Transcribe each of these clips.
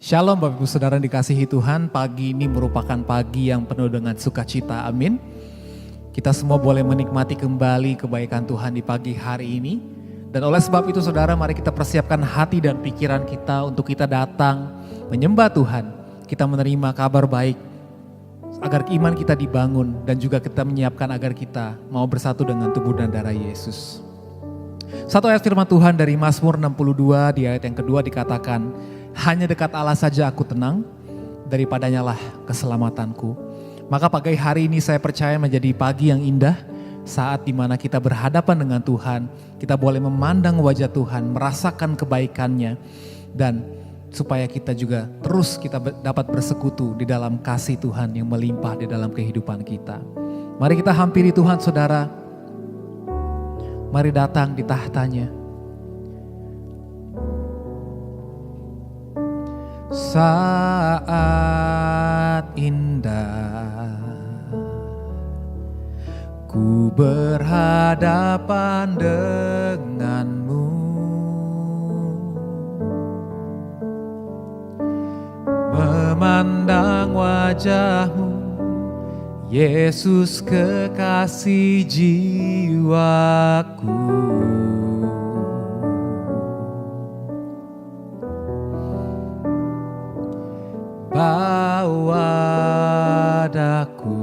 Shalom Bapak Ibu Saudara yang dikasihi Tuhan, pagi ini merupakan pagi yang penuh dengan sukacita, amin. Kita semua boleh menikmati kembali kebaikan Tuhan di pagi hari ini. Dan oleh sebab itu saudara, mari kita persiapkan hati dan pikiran kita untuk kita datang menyembah Tuhan. Kita menerima kabar baik agar iman kita dibangun dan juga kita menyiapkan agar kita mau bersatu dengan tubuh dan darah Yesus. Satu ayat firman Tuhan dari Mazmur 62 di ayat yang kedua dikatakan, hanya dekat Allah saja aku tenang, daripadanya lah keselamatanku. Maka pagi hari ini saya percaya menjadi pagi yang indah, saat dimana kita berhadapan dengan Tuhan, kita boleh memandang wajah Tuhan, merasakan kebaikannya, dan supaya kita juga terus kita dapat bersekutu di dalam kasih Tuhan yang melimpah di dalam kehidupan kita. Mari kita hampiri Tuhan saudara, mari datang di tahtanya. Saat indah ku berhadapan denganmu, memandang wajahmu, Yesus kekasih jiwaku. Bawa daku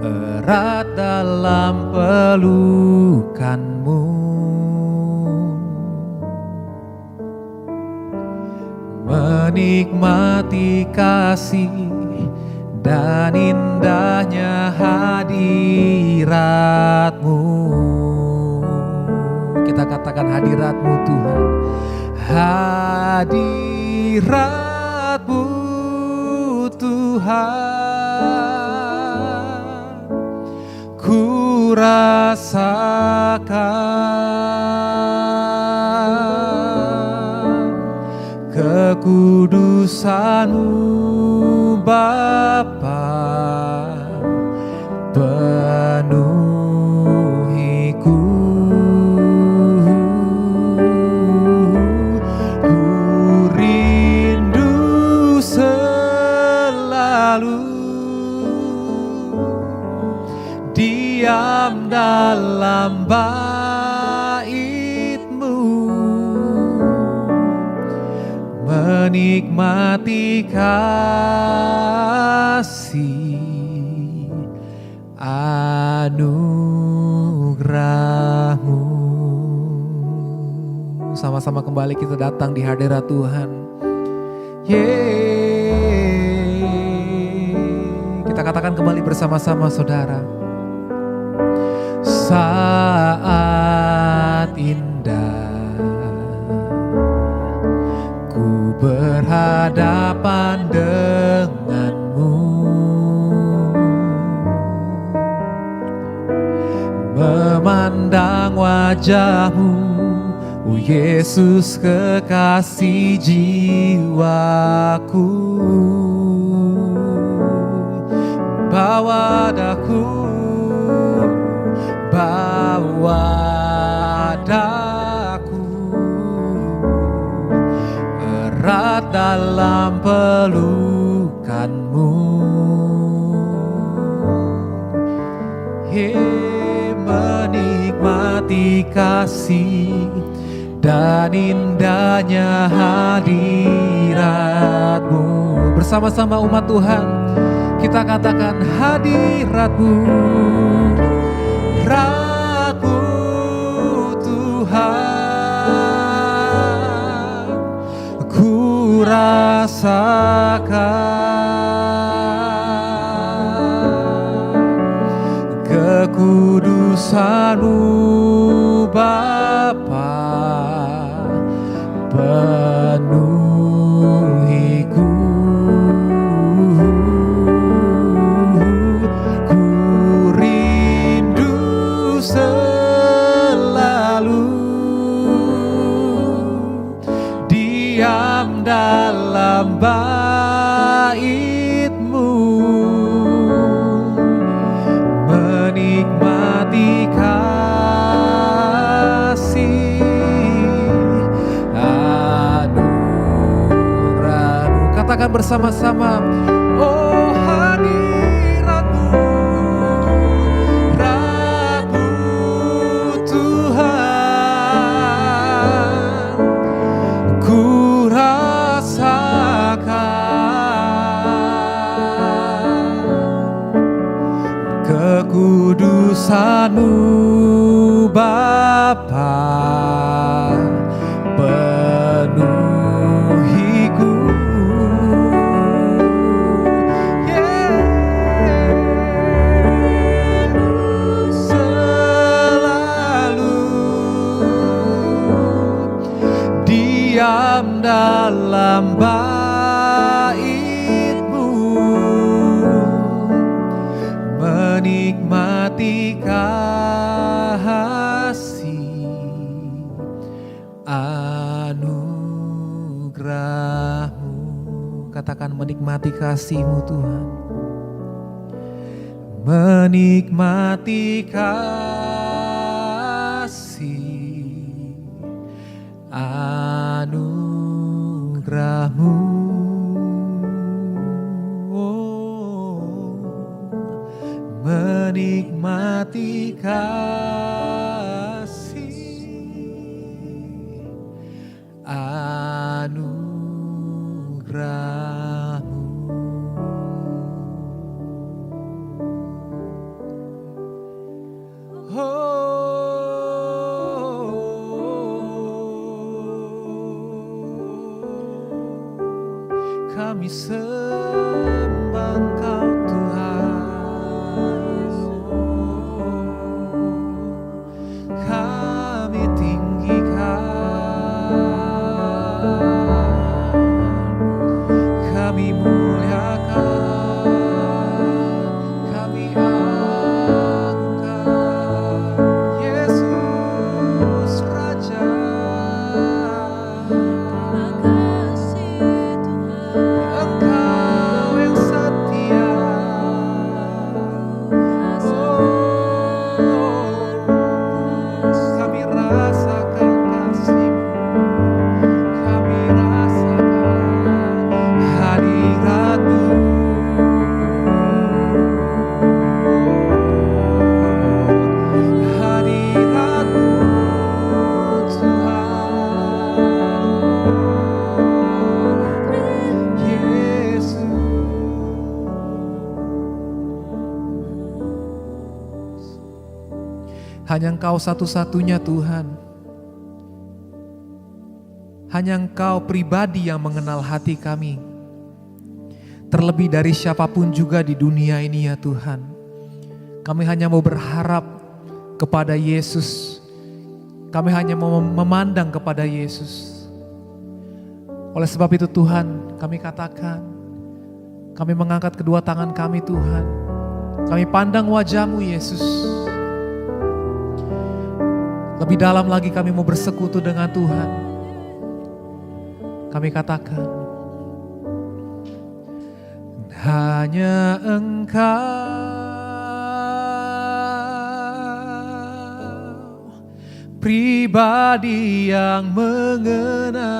erat dalam pelukanmu, menikmati kasih dan indahnya hadiratmu. Kita katakan hadiratmu Tuhan, hadiratmu Tuhan, ku rasakan kekudusanmu Bapa, penuhiku. Diam dalam bait-Mu, menikmati kasih anugerah-Mu. Sama-sama kembali kita datang di hadirat Tuhan. Kita katakan kembali bersama-sama saudara. Saat indah ku berhadapan denganmu, memandang wajahmu, oh Yesus kekasih jiwaku. Bawa daku, bawa daku erat dalam pelukanmu, menikmati kasih dan indahnya hadiratmu. Bersama-sama umat Tuhan kita katakan hadiratmu, ragu Tuhan, ku rasakan kekudusan-Mu Bapa, penuhiku. Dalam bait-Mu, menikmati kasih katakan bersama-sama, oh hadirat-Mu, Rabu Tuhan, ku rasakan kekudusan-Mu Bapa, penuhiku selalu diam dalam bait-Mu, menikmati kasih anugerah-Mu. Katakan menikmati kasih-Mu Tuhan, menikmati kasih anugerah-Mu. Menikmati kasih anugerah-Mu. Kami sembah Engkau Tuhan, kami tinggikan, kami muliakan, kami agungkan Yesus Raja. Engkau yang setia, kami rasakan kasih-Mu, kami rasakan hadirat-Mu, hadirat-Mu Tuhan Yesus. Hanya Engkau satu-satunya Tuhan. Hanya Engkau pribadi yang mengenal hati kami. Terlebih dari siapapun juga di dunia ini ya Tuhan. Kami hanya mau berharap kepada Yesus. Kami hanya mau memandang kepada Yesus. Oleh sebab itu Tuhan, kami katakan, kami mengangkat kedua tangan kami Tuhan. Kami pandang wajah-Mu Yesus. Lebih dalam lagi kami mau bersekutu dengan Tuhan. Kami katakan, hanya Engkau pribadi yang mengenal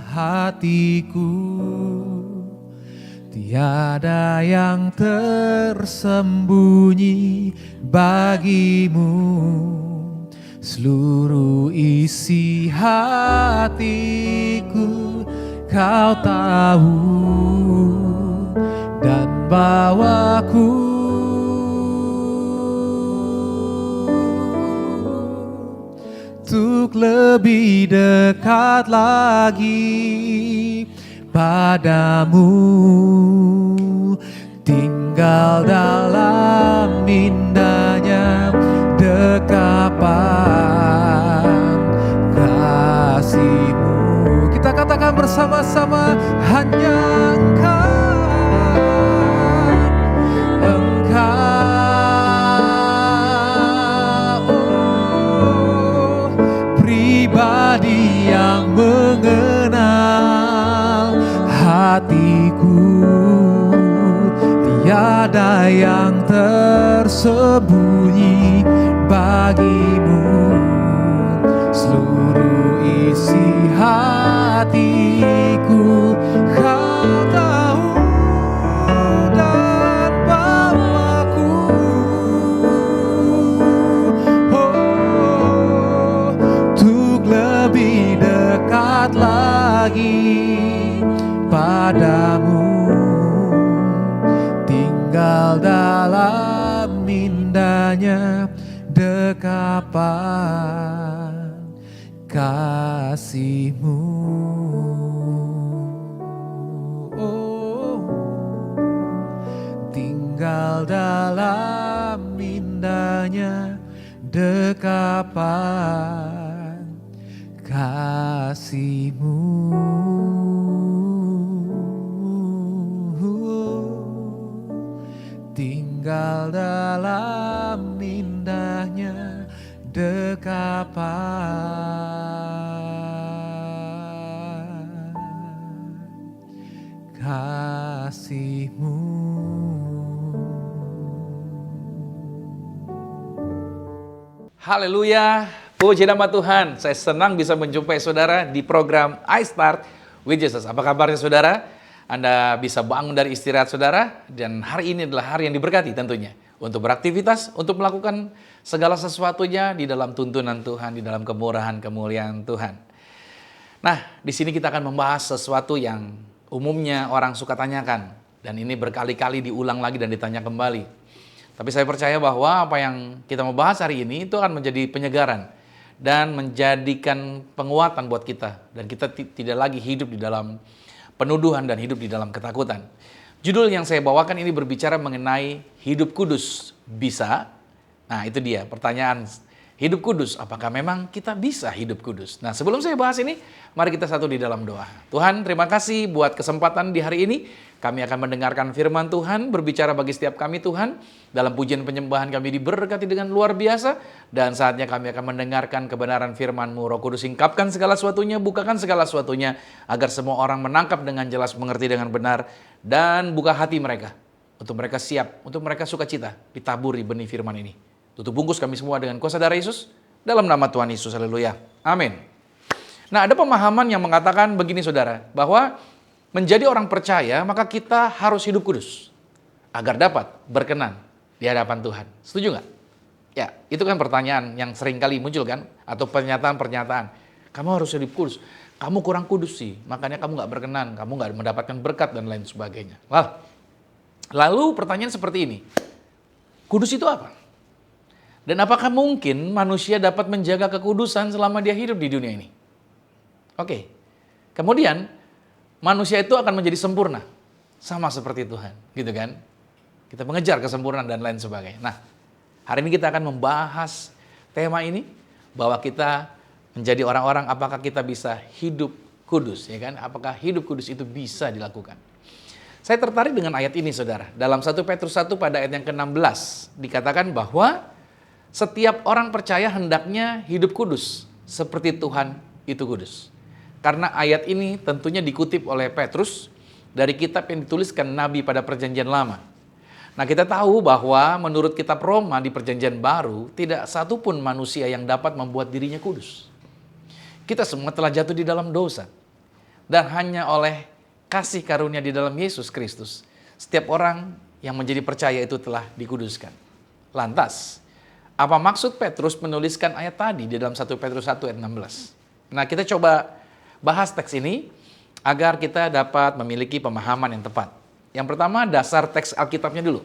hatiku. Tiada yang tersembunyi bagimu. Seluruh isi hatiku Kau tahu, dan bawaku untuk lebih dekat lagi padamu, tinggal dalam indahnya dekapan kasih-Mu. Kita katakan bersama-sama, hanya Engkau pribadi yang mengenal hatiku. Tiada yang tersembunyi bagimu. Seluruh isi hatiku indahnya dekapan kasih-Mu. Oh, tinggal dalam indahnya dekapan kasih-Mu. Tinggal dalam indahnya dekapan kasih-Mu. Haleluya, puji nama Tuhan. Saya senang bisa menjumpai saudara di program I Start with Jesus. Apa kabarnya saudara? Anda bisa bangun dari istirahat saudara, dan hari ini adalah hari yang diberkati tentunya. Untuk beraktivitas, untuk melakukan segala sesuatunya di dalam tuntunan Tuhan, di dalam kemurahan, kemuliaan Tuhan. Nah, di sini kita akan membahas sesuatu yang umumnya orang suka tanyakan. Dan ini berkali-kali diulang lagi dan ditanya kembali. Tapi saya percaya bahwa apa yang kita mau bahas hari ini itu akan menjadi penyegaran dan menjadikan penguatan buat kita. Dan kita tidak lagi hidup di dalam penuduhan dan hidup di dalam ketakutan. Judul yang saya bawakan ini berbicara mengenai hidup kudus. Bisa? Nah, itu dia pertanyaan. Hidup kudus, apakah memang kita bisa hidup kudus? Nah, sebelum saya bahas ini, mari kita satu di dalam doa. Tuhan, terima kasih buat kesempatan di hari ini. Kami akan mendengarkan firman Tuhan, berbicara bagi setiap kami Tuhan. Dalam pujian penyembahan kami diberkati dengan luar biasa. Dan saatnya kami akan mendengarkan kebenaran firman-Mu. Roh Kudus, singkapkan segala sesuatunya, bukakan segala sesuatunya, agar semua orang menangkap dengan jelas, mengerti dengan benar, dan buka hati mereka. Untuk mereka siap, untuk mereka sukacita, ditaburi benih firman ini. Tutup bungkus kami semua dengan kuasa darah Yesus, dalam nama Tuhan Yesus, haleluya, amin. Nah, ada pemahaman yang mengatakan begini saudara, bahwa menjadi orang percaya, maka kita harus hidup kudus, agar dapat berkenan di hadapan Tuhan. Setuju nggak? Ya, itu kan pertanyaan yang sering kali muncul kan, atau pernyataan-pernyataan. Kamu harus hidup kudus, kamu kurang kudus sih, makanya kamu nggak berkenan, kamu nggak mendapatkan berkat dan lain sebagainya. Lalu pertanyaan seperti ini, kudus itu apa? Dan apakah mungkin manusia dapat menjaga kekudusan selama dia hidup di dunia ini? Oke. Kemudian manusia itu akan menjadi sempurna, sama seperti Tuhan, gitu kan? Kita mengejar kesempurnaan dan lain sebagainya. Nah, hari ini kita akan membahas tema ini, bahwa kita menjadi orang-orang, apakah kita bisa hidup kudus, ya kan? Apakah hidup kudus itu bisa dilakukan? Saya tertarik dengan ayat ini, saudara. Dalam 1 Petrus 1 pada ayat yang ke-16 dikatakan bahwa setiap orang percaya hendaknya hidup kudus seperti Tuhan itu kudus. Karena ayat ini tentunya dikutip oleh Petrus dari kitab yang dituliskan Nabi pada Perjanjian Lama. Nah, kita tahu bahwa menurut kitab Roma di Perjanjian Baru, tidak satupun manusia yang dapat membuat dirinya kudus. Kita semua telah jatuh di dalam dosa. Dan hanya oleh kasih karunia di dalam Yesus Kristus, setiap orang yang menjadi percaya itu telah dikuduskan. Lantas, apa maksud Petrus menuliskan ayat tadi di dalam 1 Petrus 1 ayat 16? Nah, kita coba bahas teks ini agar kita dapat memiliki pemahaman yang tepat. Yang pertama, dasar teks Alkitabnya dulu.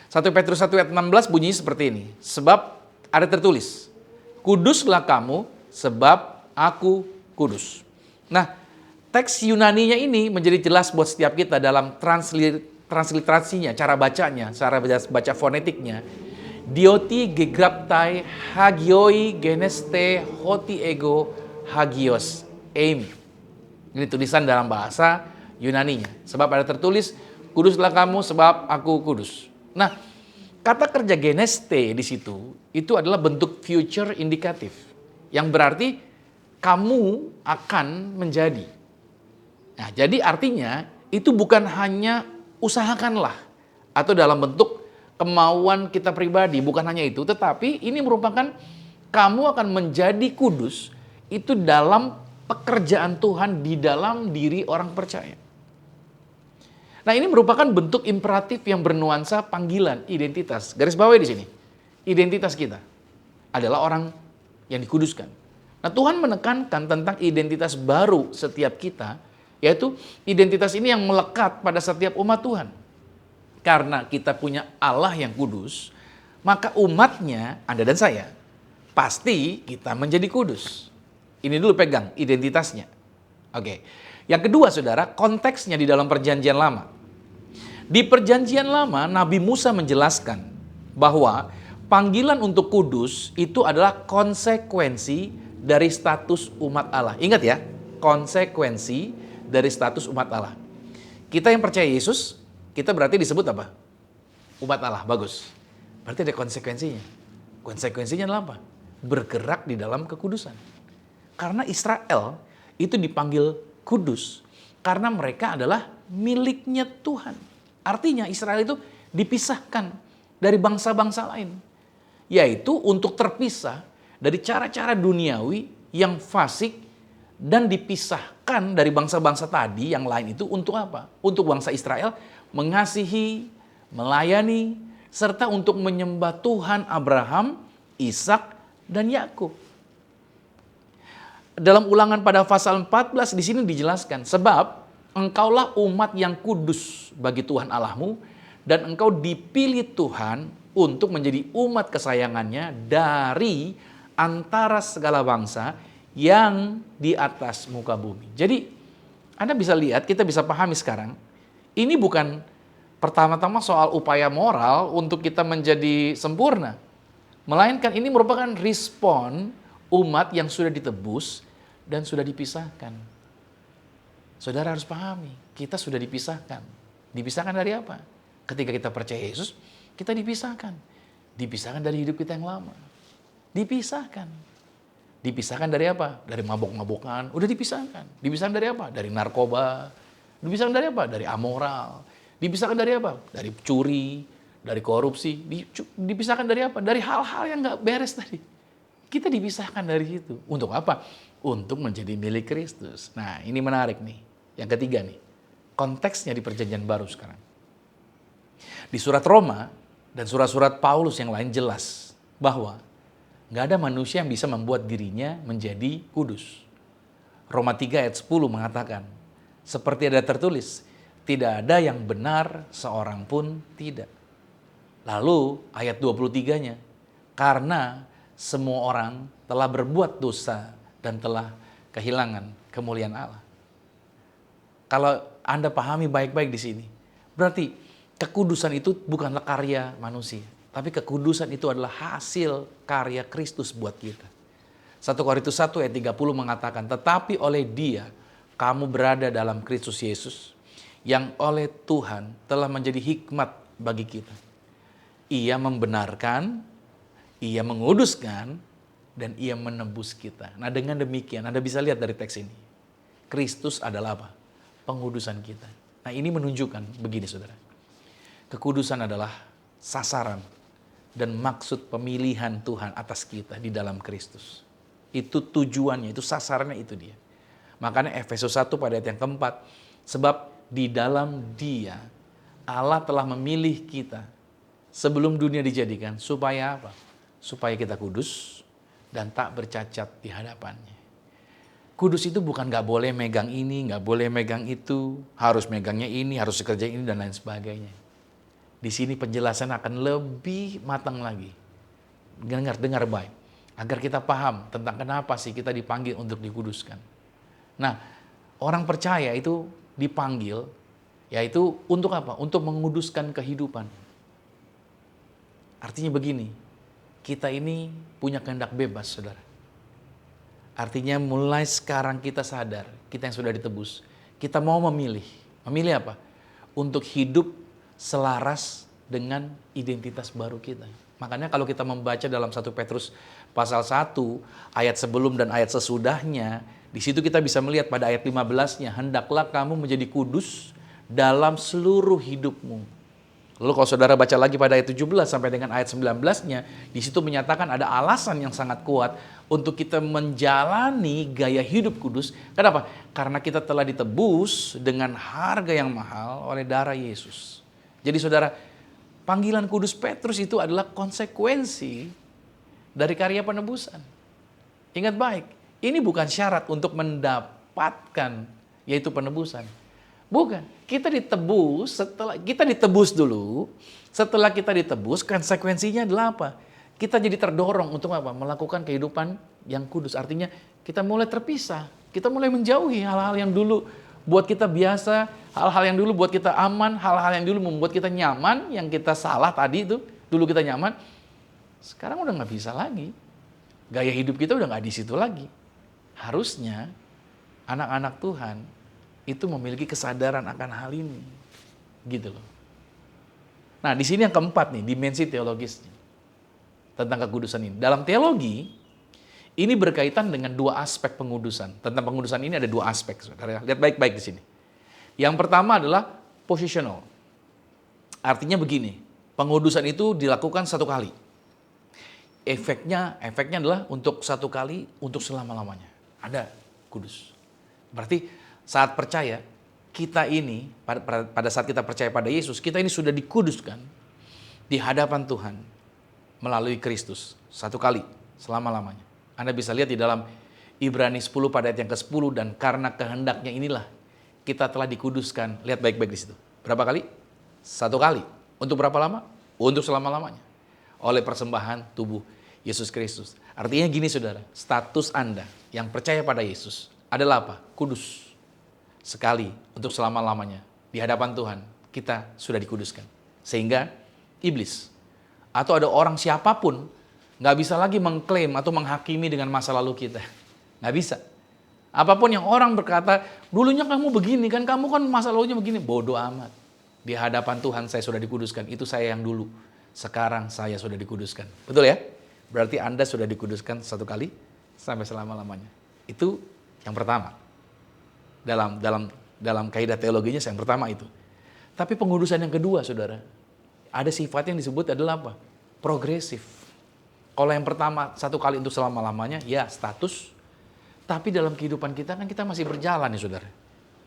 1 Petrus 1 ayat 16 bunyi seperti ini. Sebab ada tertulis, kuduslah kamu sebab aku kudus. Nah, teks Yunaninya ini menjadi jelas buat setiap kita dalam transliterasinya, cara bacanya, cara baca fonetiknya. Dioti gegraptai hagioi geneste hoti ego hagios eimi. Ini tulisan dalam bahasa Yunaninya. Sebab ada tertulis, kuduslah kamu sebab aku kudus. Nah, kata kerja geneste di situ, itu adalah bentuk future indikatif. Yang berarti kamu akan menjadi. Nah, jadi artinya itu bukan hanya usahakanlah atau dalam bentuk kemauan kita pribadi, bukan hanya itu, tetapi ini merupakan kamu akan menjadi kudus itu dalam pekerjaan Tuhan di dalam diri orang percaya. Nah, ini merupakan bentuk imperatif yang bernuansa panggilan, identitas. Garis bawahi di sini. Identitas kita adalah orang yang dikuduskan. Nah, Tuhan menekankan tentang identitas baru setiap kita, yaitu identitas ini yang melekat pada setiap umat Tuhan. Karena kita punya Allah yang kudus, maka umatnya, Anda dan saya, pasti kita menjadi kudus. Ini dulu pegang identitasnya. Oke. Yang kedua, saudara, konteksnya di dalam perjanjian lama. Di perjanjian lama, Nabi Musa menjelaskan bahwa panggilan untuk kudus itu adalah konsekuensi dari status umat Allah. Ingat ya, konsekuensi dari status umat Allah. Kita yang percaya Yesus, kita berarti disebut apa? Umat Allah, bagus. Berarti ada konsekuensinya. Konsekuensinya adalah apa? Bergerak di dalam kekudusan. Karena Israel itu dipanggil kudus karena mereka adalah miliknya Tuhan. Artinya Israel itu dipisahkan dari bangsa-bangsa lain. Yaitu untuk terpisah dari cara-cara duniawi yang fasik dan dipisahkan dari bangsa-bangsa tadi yang lain itu untuk apa? Untuk bangsa Israel mengasihi, melayani, serta untuk menyembah Tuhan Abraham, Ishak, dan Yakub. Dalam Ulangan pada pasal 14 di sini dijelaskan, sebab engkaulah umat yang kudus bagi Tuhan Allahmu, dan engkau dipilih Tuhan untuk menjadi umat kesayangannya dari antara segala bangsa yang di atas muka bumi. Jadi Anda bisa lihat, kita bisa pahami sekarang, ini bukan pertama-tama soal upaya moral untuk kita menjadi sempurna. Melainkan ini merupakan respon umat yang sudah ditebus dan sudah dipisahkan. Saudara harus pahami, kita sudah dipisahkan. Dipisahkan dari apa? Ketika kita percaya Yesus, kita dipisahkan. Dipisahkan dari hidup kita yang lama. Dipisahkan. Dipisahkan dari apa? Dari mabok-mabokan, udah dipisahkan. Dipisahkan dari apa? Dari narkoba. Dipisahkan dari apa? Dari amoral. Dipisahkan dari apa? Dari curi, dari korupsi. Dipisahkan dari apa? Dari hal-hal yang gak beres tadi. Kita dipisahkan dari itu. Untuk apa? Untuk menjadi milik Kristus. Nah, ini menarik nih. Yang ketiga nih. Konteksnya di perjanjian baru sekarang. Di surat Roma dan surat-surat Paulus yang lain jelas bahwa gak ada manusia yang bisa membuat dirinya menjadi kudus. Roma 3 ayat 10 mengatakan, seperti ada tertulis, tidak ada yang benar seorang pun tidak. Lalu ayat 23-nya, karena semua orang telah berbuat dosa dan telah kehilangan kemuliaan Allah. Kalau Anda pahami baik-baik di sini, berarti kekudusan itu bukanlah karya manusia, tapi kekudusan itu adalah hasil karya Kristus buat kita. 1 Korintus 1 ayat 30 mengatakan, tetapi oleh Dia kamu berada dalam Kristus Yesus, yang oleh Tuhan telah menjadi hikmat bagi kita. Ia membenarkan, Ia menguduskan, dan Ia menebus kita. Nah, dengan demikian Anda bisa lihat dari teks ini, Kristus adalah apa? Pengudusan kita. Nah, ini menunjukkan begini saudara. Kekudusan adalah sasaran dan maksud pemilihan Tuhan atas kita di dalam Kristus. Itu tujuannya, itu sasarannya, itu dia. Makanya Efesus 1 pada ayat yang keempat, sebab di dalam Dia Allah telah memilih kita sebelum dunia dijadikan supaya apa? Supaya kita kudus dan tak bercacat di hadapannya. Kudus itu bukan gak boleh megang ini, gak boleh megang itu, harus megangnya ini, harus kerja ini, dan lain sebagainya. Di sini penjelasan akan lebih matang lagi. Dengar baik. Agar kita paham tentang kenapa sih kita dipanggil untuk dikuduskan. Nah, orang percaya itu dipanggil, yaitu untuk apa? Untuk menguduskan kehidupan. Artinya begini, kita ini punya kehendak bebas, saudara. Artinya mulai sekarang kita sadar, kita yang sudah ditebus, kita mau memilih. Memilih apa? Untuk hidup selaras dengan identitas baru kita. Makanya kalau kita membaca dalam 1 Petrus pasal 1, ayat sebelum dan ayat sesudahnya, di situ kita bisa melihat pada ayat 15-nya, hendaklah kamu menjadi kudus dalam seluruh hidupmu. Lalu kalau saudara baca lagi pada ayat 17 sampai dengan ayat 19-nya, di situ menyatakan ada alasan yang sangat kuat untuk kita menjalani gaya hidup kudus. Kenapa? Karena kita telah ditebus dengan harga yang mahal oleh darah Yesus. Jadi saudara, panggilan kudus Petrus itu adalah konsekuensi dari karya penebusan. Ingat baik, ini bukan syarat untuk mendapatkan yaitu penebusan. Bukan. Kita ditebus, setelah kita ditebus, konsekuensinya adalah apa? Kita jadi terdorong untuk apa? Melakukan kehidupan yang kudus. Artinya kita mulai terpisah. Kita mulai menjauhi hal-hal yang dulu buat kita biasa, hal-hal yang dulu buat kita aman, hal-hal yang dulu membuat kita nyaman, yang kita salah tadi itu, dulu kita nyaman, sekarang udah nggak bisa lagi. Gaya hidup kita udah nggak di situ lagi. Harusnya anak-anak Tuhan itu memiliki kesadaran akan hal ini. Gitu loh. Nah, di sini yang keempat nih, dimensi teologisnya. Tentang kekudusan ini. Dalam teologi, ini berkaitan dengan dua aspek pengudusan. Tentang pengudusan ini ada dua aspek, saudara. Lihat baik-baik di sini. Yang pertama adalah positional. Artinya begini, pengudusan itu dilakukan satu kali. Efeknya adalah untuk satu kali, untuk selama-lamanya. Ada kudus. Berarti saat percaya, kita ini, pada saat kita percaya pada Yesus, kita ini sudah dikuduskan di hadapan Tuhan melalui Kristus. Satu kali, selama-lamanya. Anda bisa lihat di dalam Ibrani 10 pada ayat yang ke-10, dan karena kehendaknya inilah kita telah dikuduskan. Lihat baik-baik di situ. Berapa kali? Satu kali. Untuk berapa lama? Untuk selama-lamanya. Oleh persembahan tubuh Yesus Kristus. Artinya gini saudara, status Anda yang percaya pada Yesus adalah apa? Kudus. Sekali, untuk selama-lamanya. Di hadapan Tuhan, kita sudah dikuduskan. Sehingga iblis atau ada orang siapapun nggak bisa lagi mengklaim atau menghakimi dengan masa lalu kita. Nggak bisa. Apapun yang orang berkata, dulunya kamu begini kan, kamu kan masa lalunya begini. Bodoh amat. Di hadapan Tuhan saya sudah dikuduskan. Itu saya yang dulu. Sekarang saya sudah dikuduskan. Betul ya? Berarti Anda sudah dikuduskan satu kali sampai selama-lamanya. Itu yang pertama. Dalam kaidah teologinya yang pertama itu. Tapi pengudusan yang kedua, saudara, ada sifat yang disebut adalah apa? Progresif. Kalau yang pertama satu kali untuk selama-lamanya, ya status. Tapi dalam kehidupan kita kan kita masih berjalan ya saudara.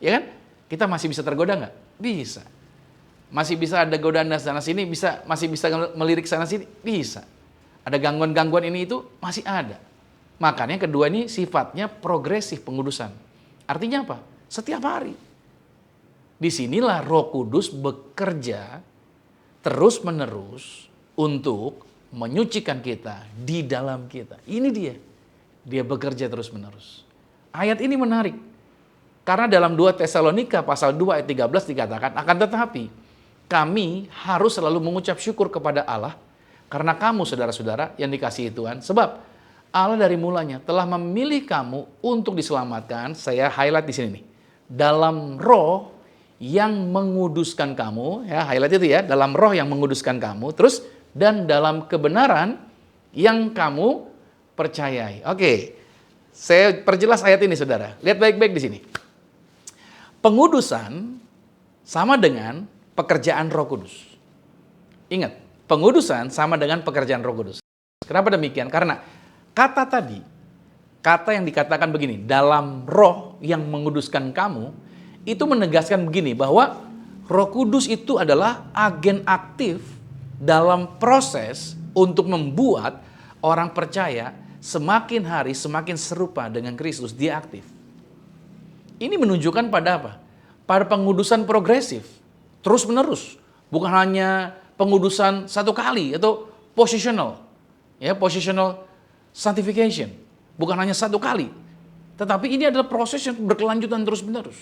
Ya kan? Kita masih bisa tergoda nggak? Bisa. Masih bisa ada godaan sana sini, masih bisa melirik sana sini? Bisa. Ada gangguan-gangguan ini itu? Masih ada. Makanya kedua ini sifatnya progresif pengudusan. Artinya apa? Setiap hari. Disinilah Roh Kudus bekerja terus-menerus untuk menyucikan kita di dalam kita. Ini dia. Dia bekerja terus-menerus. Ayat ini menarik. Karena dalam 2 Tesalonika pasal 2 ayat 13 dikatakan, akan tetapi kami harus selalu mengucap syukur kepada Allah karena kamu saudara-saudara yang dikasihi Tuhan. Sebab Allah dari mulanya telah memilih kamu untuk diselamatkan. Saya highlight di sini nih. Dalam roh yang menguduskan kamu, ya highlight itu ya, dalam roh yang menguduskan kamu, terus dan dalam kebenaran yang kamu percayai. Oke, saya perjelas ayat ini saudara. Lihat baik-baik di sini. Pengudusan sama dengan pekerjaan Roh Kudus. Ingat, pengudusan sama dengan pekerjaan Roh Kudus. Kenapa demikian? Karena kata tadi, kata yang dikatakan begini, dalam roh yang menguduskan kamu, itu menegaskan begini, bahwa Roh Kudus itu adalah agen aktif dalam proses untuk membuat orang percaya semakin hari semakin serupa dengan Kristus, dia aktif. Ini menunjukkan pada apa? Pada pengudusan progresif, terus menerus. Bukan hanya pengudusan satu kali atau positional, ya positional sanctification. Bukan hanya satu kali, tetapi ini adalah proses yang berkelanjutan terus menerus.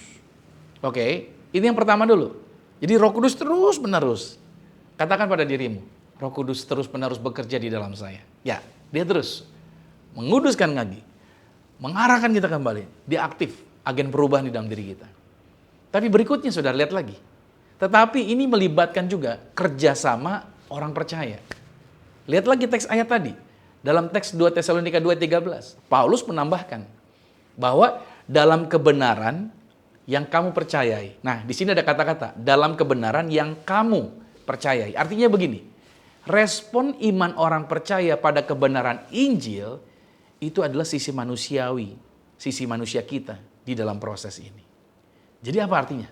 Oke, ini yang pertama dulu. Jadi Roh Kudus terus menerus. Katakan pada dirimu, Roh Kudus terus menerus bekerja di dalam saya. Ya, dia terus menguduskan lagi, mengarahkan kita kembali. Dia aktif, agen perubahan di dalam diri kita. Tapi berikutnya saudara lihat lagi. Tetapi ini melibatkan juga kerjasama orang percaya. Lihat lagi teks ayat tadi. Dalam teks 2 Tesalonika 2:13, Paulus menambahkan bahwa dalam kebenaran yang kamu percayai. Nah, di sini ada kata-kata dalam kebenaran yang kamu percayai. Artinya begini, respon iman orang percaya pada kebenaran Injil itu adalah sisi manusiawi, sisi manusia kita di dalam proses ini. Jadi apa artinya?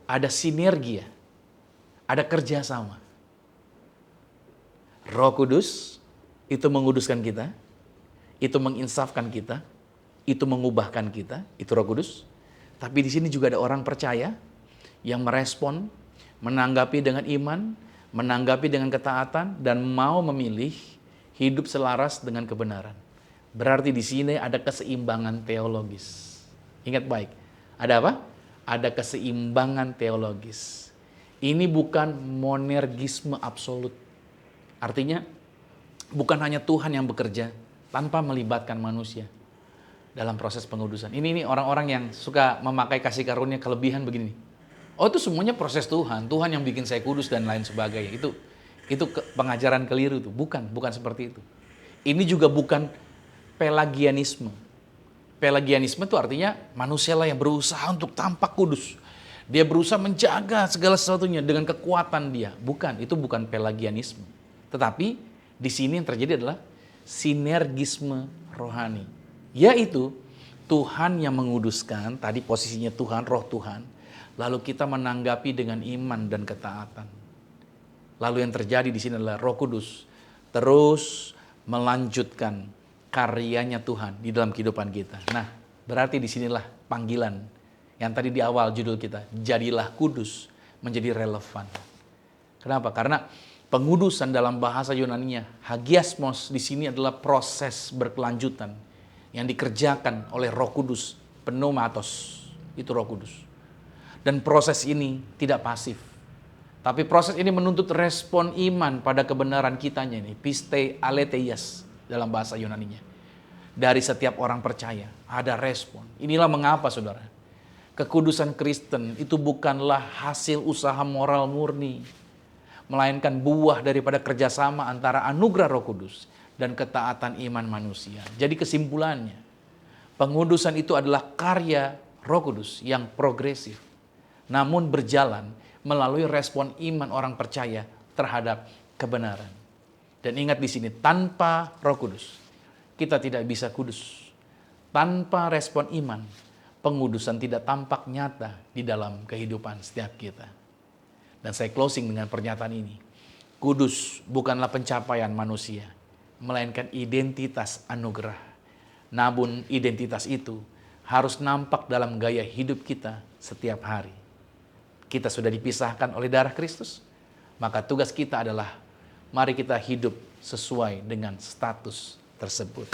Ada sinergia, ada kerjasama. Roh Kudus itu menguduskan kita, itu menginsafkan kita, itu mengubahkan kita, itu Roh Kudus. Tapi di sini juga ada orang percaya yang merespon, menanggapi dengan iman, menanggapi dengan ketaatan, dan mau memilih hidup selaras dengan kebenaran. Berarti di sini ada keseimbangan teologis. Ingat baik, ada apa? Ada keseimbangan teologis. Ini bukan monergisme absolut. Artinya, bukan hanya Tuhan yang bekerja tanpa melibatkan manusia dalam proses pengudusan. Ini orang-orang yang suka memakai kasih karunia kelebihan begini. Oh, itu semuanya proses Tuhan. Tuhan yang bikin saya kudus dan lain sebagainya. Itu pengajaran keliru itu. Bukan seperti itu. Ini juga bukan pelagianisme. Pelagianisme itu artinya manusia lah yang berusaha untuk tampak kudus. Dia berusaha menjaga segala sesuatunya dengan kekuatan dia. Bukan, itu bukan pelagianisme. Tetapi di sini yang terjadi adalah sinergisme rohani. Yaitu Tuhan yang menguduskan, tadi posisinya Tuhan, roh Tuhan. Lalu kita menanggapi dengan iman dan ketaatan. Lalu yang terjadi di sini adalah Roh Kudus terus melanjutkan karyanya Tuhan di dalam kehidupan kita. Nah, berarti disinilah panggilan yang tadi di awal judul kita, jadilah kudus, menjadi relevan. Kenapa? Karena pengudusan dalam bahasa Yunaninya, hagiasmos di sini adalah proses berkelanjutan yang dikerjakan oleh Roh Kudus, pneumatos, itu Roh Kudus. Dan proses ini tidak pasif. Tapi proses ini menuntut respon iman pada kebenaran kitanya ini. Piste aleteias dalam bahasa Yunaninya. Dari setiap orang percaya ada respon. Inilah mengapa saudara. Kekudusan Kristen itu bukanlah hasil usaha moral murni. Melainkan buah daripada kerjasama antara anugerah Roh Kudus dan ketaatan iman manusia. Jadi kesimpulannya, pengudusan itu adalah karya Roh Kudus yang progresif. Namun berjalan melalui respon iman orang percaya terhadap kebenaran. Dan ingat di sini, tanpa Roh Kudus kita tidak bisa kudus. Tanpa respon iman, pengudusan tidak tampak nyata di dalam kehidupan setiap kita. Dan saya closing dengan pernyataan ini. Kudus bukanlah pencapaian manusia, melainkan identitas anugerah. Namun identitas itu harus nampak dalam gaya hidup kita setiap hari. Kita sudah dipisahkan oleh darah Kristus, maka tugas kita adalah mari kita hidup sesuai dengan status tersebut.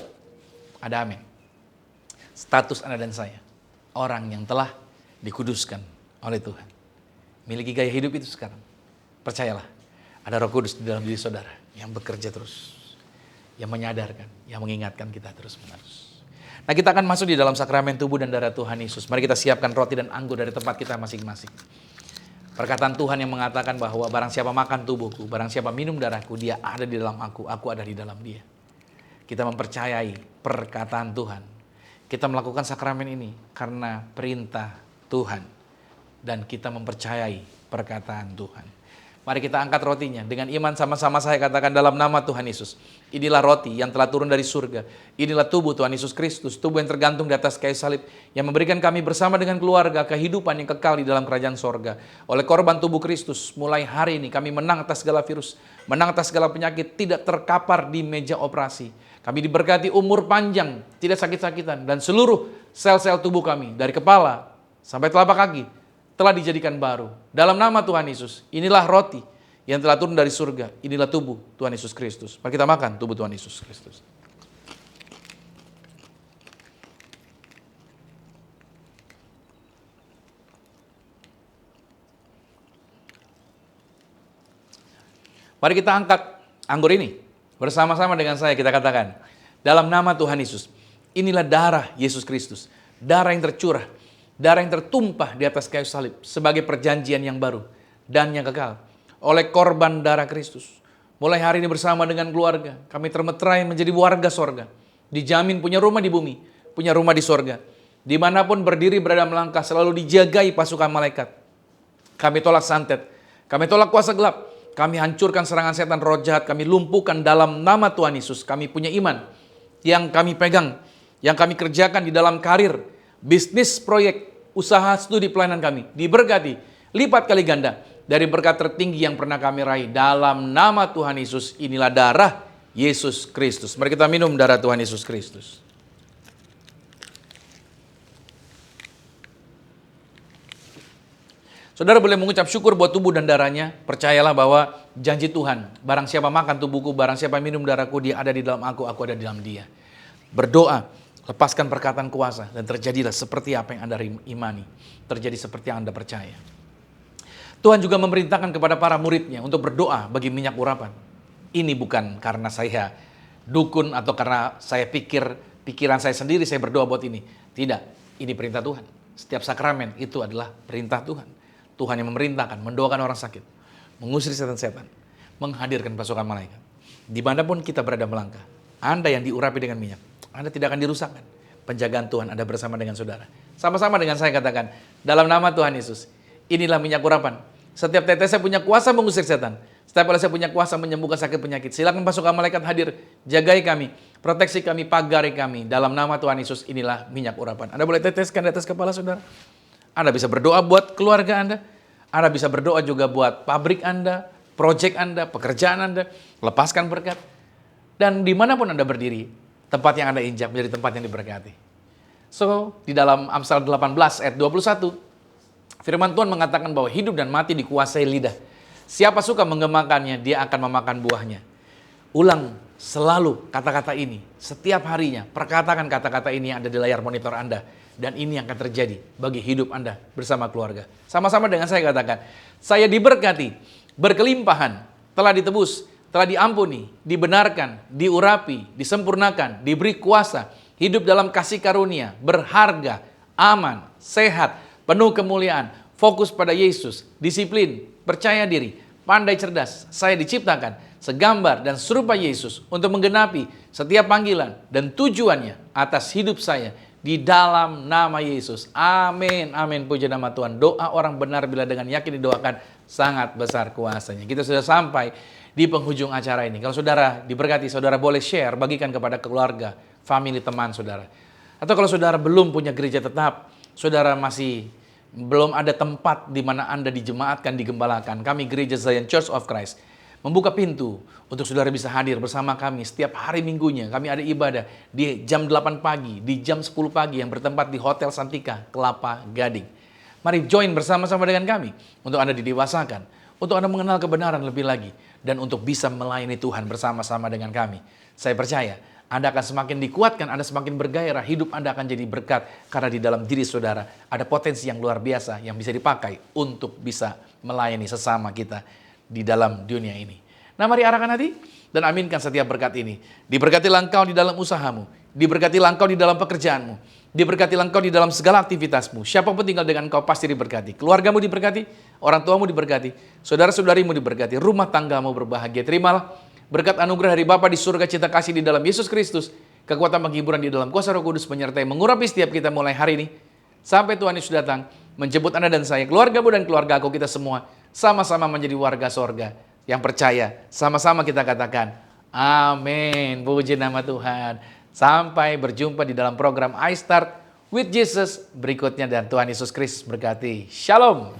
Ada amin. Status Anda dan saya, orang yang telah dikuduskan oleh Tuhan. Miliki gaya hidup itu sekarang. Percayalah, ada Roh Kudus di dalam diri saudara yang bekerja terus, yang menyadarkan, yang mengingatkan kita terus-menerus. Nah, kita akan masuk di dalam sakramen tubuh dan darah Tuhan Yesus. Mari kita siapkan roti dan anggur dari tempat kita masing-masing. Perkataan Tuhan yang mengatakan bahwa barang siapa makan tubuhku, barang siapa minum darahku, dia ada di dalam aku ada di dalam dia. Kita mempercayai perkataan Tuhan. Kita melakukan sakramen ini karena perintah Tuhan. Dan kita mempercayai perkataan Tuhan. Mari kita angkat rotinya. Dengan iman sama-sama saya katakan dalam nama Tuhan Yesus. Inilah roti yang telah turun dari surga. Inilah tubuh Tuhan Yesus Kristus. Tubuh yang tergantung di atas kayu salib. Yang memberikan kami bersama dengan keluarga kehidupan yang kekal di dalam kerajaan sorga. Oleh korban tubuh Kristus, mulai hari ini kami menang atas segala virus. Menang atas segala penyakit. Tidak terkapar di meja operasi. Kami diberkati umur panjang. Tidak sakit-sakitan. Dan seluruh sel-sel tubuh kami. Dari kepala sampai telapak kaki telah dijadikan baru. Dalam nama Tuhan Yesus, inilah roti yang telah turun dari surga. Inilah tubuh Tuhan Yesus Kristus. Mari kita makan tubuh Tuhan Yesus Kristus. Mari kita angkat anggur ini. Bersama-sama dengan saya kita katakan, dalam nama Tuhan Yesus, inilah darah Yesus Kristus. Darah yang tercurah. Darah yang tertumpah di atas kayu salib sebagai perjanjian yang baru dan yang kekal oleh korban darah Kristus. Mulai hari ini bersama dengan keluarga, kami termeterai menjadi warga sorga. Dijamin punya rumah di bumi, punya rumah di sorga. Dimanapun berdiri berada melangkah selalu dijagai pasukan malaikat. Kami tolak santet, kami tolak kuasa gelap, kami hancurkan serangan setan roh jahat, kami lumpuhkan dalam nama Tuhan Yesus. Kami punya iman yang kami pegang, yang kami kerjakan di dalam karir, bisnis, proyek, usaha, studi, pelayanan kami diberkati lipat kali ganda dari berkat tertinggi yang pernah kami raih. Dalam nama Tuhan Yesus, inilah darah Yesus Kristus. Mari kita minum darah Tuhan Yesus Kristus. Saudara boleh mengucap syukur buat tubuh dan darahnya. Percayalah bahwa janji Tuhan, barang siapa makan tubuhku, barang siapa minum darahku, dia ada di dalam aku ada di dalam dia. Berdoa, lepaskan perkataan kuasa, dan terjadilah seperti apa yang Anda imani. Terjadi seperti yang Anda percaya. Tuhan juga memerintahkan kepada para muridnya untuk berdoa bagi minyak urapan. Ini bukan karena saya dukun atau karena saya pikiran saya sendiri saya berdoa buat ini. Tidak, ini perintah Tuhan. Setiap sakramen itu adalah perintah Tuhan. Tuhan yang memerintahkan, mendoakan orang sakit, mengusir setan-setan, menghadirkan pasukan malaikat. Dimanapun kita berada melangkah, Anda yang diurapi dengan minyak, Anda tidak akan dirusakkan. Penjagaan Tuhan ada bersama dengan saudara. Sama-sama dengan saya katakan, dalam nama Tuhan Yesus, inilah minyak urapan. Setiap tetesnya punya kuasa mengusir setan. Setiap olesnya punya kuasa menyembuhkan sakit penyakit. Silakan pasukan malaikat hadir, jagai kami, proteksi kami, pagari kami. Dalam nama Tuhan Yesus, inilah minyak urapan. Anda boleh teteskan di atas kepala saudara. Anda bisa berdoa buat keluarga Anda. Anda bisa berdoa juga buat pabrik Anda, proyek Anda, pekerjaan Anda. Lepaskan berkat. Dan dimanapun Anda berdiri, tempat yang Anda injak menjadi tempat yang diberkati. So, di dalam Amsal 18 ayat 21, firman Tuhan mengatakan bahwa hidup dan mati dikuasai lidah. Siapa suka mengemakannya, dia akan memakan buahnya. Ulang selalu kata-kata ini. Setiap harinya, perkatakan kata-kata ini yang ada di layar monitor Anda. Dan ini yang akan terjadi bagi hidup Anda bersama keluarga. Sama-sama dengan saya katakan, saya diberkati, berkelimpahan, telah ditebus, telah diampuni, dibenarkan, diurapi, disempurnakan, diberi kuasa, hidup dalam kasih karunia, berharga, aman, sehat, penuh kemuliaan, fokus pada Yesus, disiplin, percaya diri, pandai cerdas. Saya diciptakan segambar dan serupa Yesus untuk menggenapi setiap panggilan dan tujuannya atas hidup saya di dalam nama Yesus. Amin, amin, puji nama Tuhan. Doa orang benar bila dengan yakin didoakan sangat besar kuasanya. Kita sudah sampai di penghujung acara ini. Kalau saudara diberkati, saudara boleh share, bagikan kepada keluarga, family, teman saudara. Atau kalau saudara belum punya gereja tetap, saudara masih belum ada tempat di mana Anda dijemaatkan, digembalakan. Kami Gereja Zion Church of Christ membuka pintu untuk saudara bisa hadir bersama kami setiap hari minggunya. Kami ada ibadah di jam 8 pagi, di jam 10 pagi yang bertempat di Hotel Santika, Kelapa Gading. Mari join bersama-sama dengan kami untuk Anda didewasakan, untuk Anda mengenal kebenaran lebih lagi, dan untuk bisa melayani Tuhan bersama-sama dengan kami. Saya percaya Anda akan semakin dikuatkan, Anda semakin bergairah, hidup Anda akan jadi berkat, karena di dalam diri saudara ada potensi yang luar biasa yang bisa dipakai untuk bisa melayani sesama kita di dalam dunia ini. Nah, mari arahkan hati dan aminkan setiap berkat ini. Diberkatilah engkau di dalam usahamu, diberkatilah engkau di dalam pekerjaanmu, diberkatilah engkau di dalam segala aktivitasmu. Siapapun tinggal dengan engkau pasti diberkati. Keluargamu diberkati, orang tuamu diberkati, saudara-saudarimu diberkati, rumah tanggamu berbahagia. Terimalah berkat anugerah dari Bapa di surga, cinta kasih di dalam Yesus Kristus, kekuatan penghiburan di dalam kuasa Roh Kudus menyertai mengurapi setiap kita mulai hari ini sampai Tuhan Yesus datang menjemput Anda dan saya, keluargamu dan keluarga aku, kita semua sama-sama menjadi warga sorga yang percaya. Sama-sama kita katakan amin, puji nama Tuhan. Sampai berjumpa di dalam program I Start with Jesus berikutnya, dan Tuhan Yesus Kristus berkati. Shalom.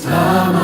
Selamat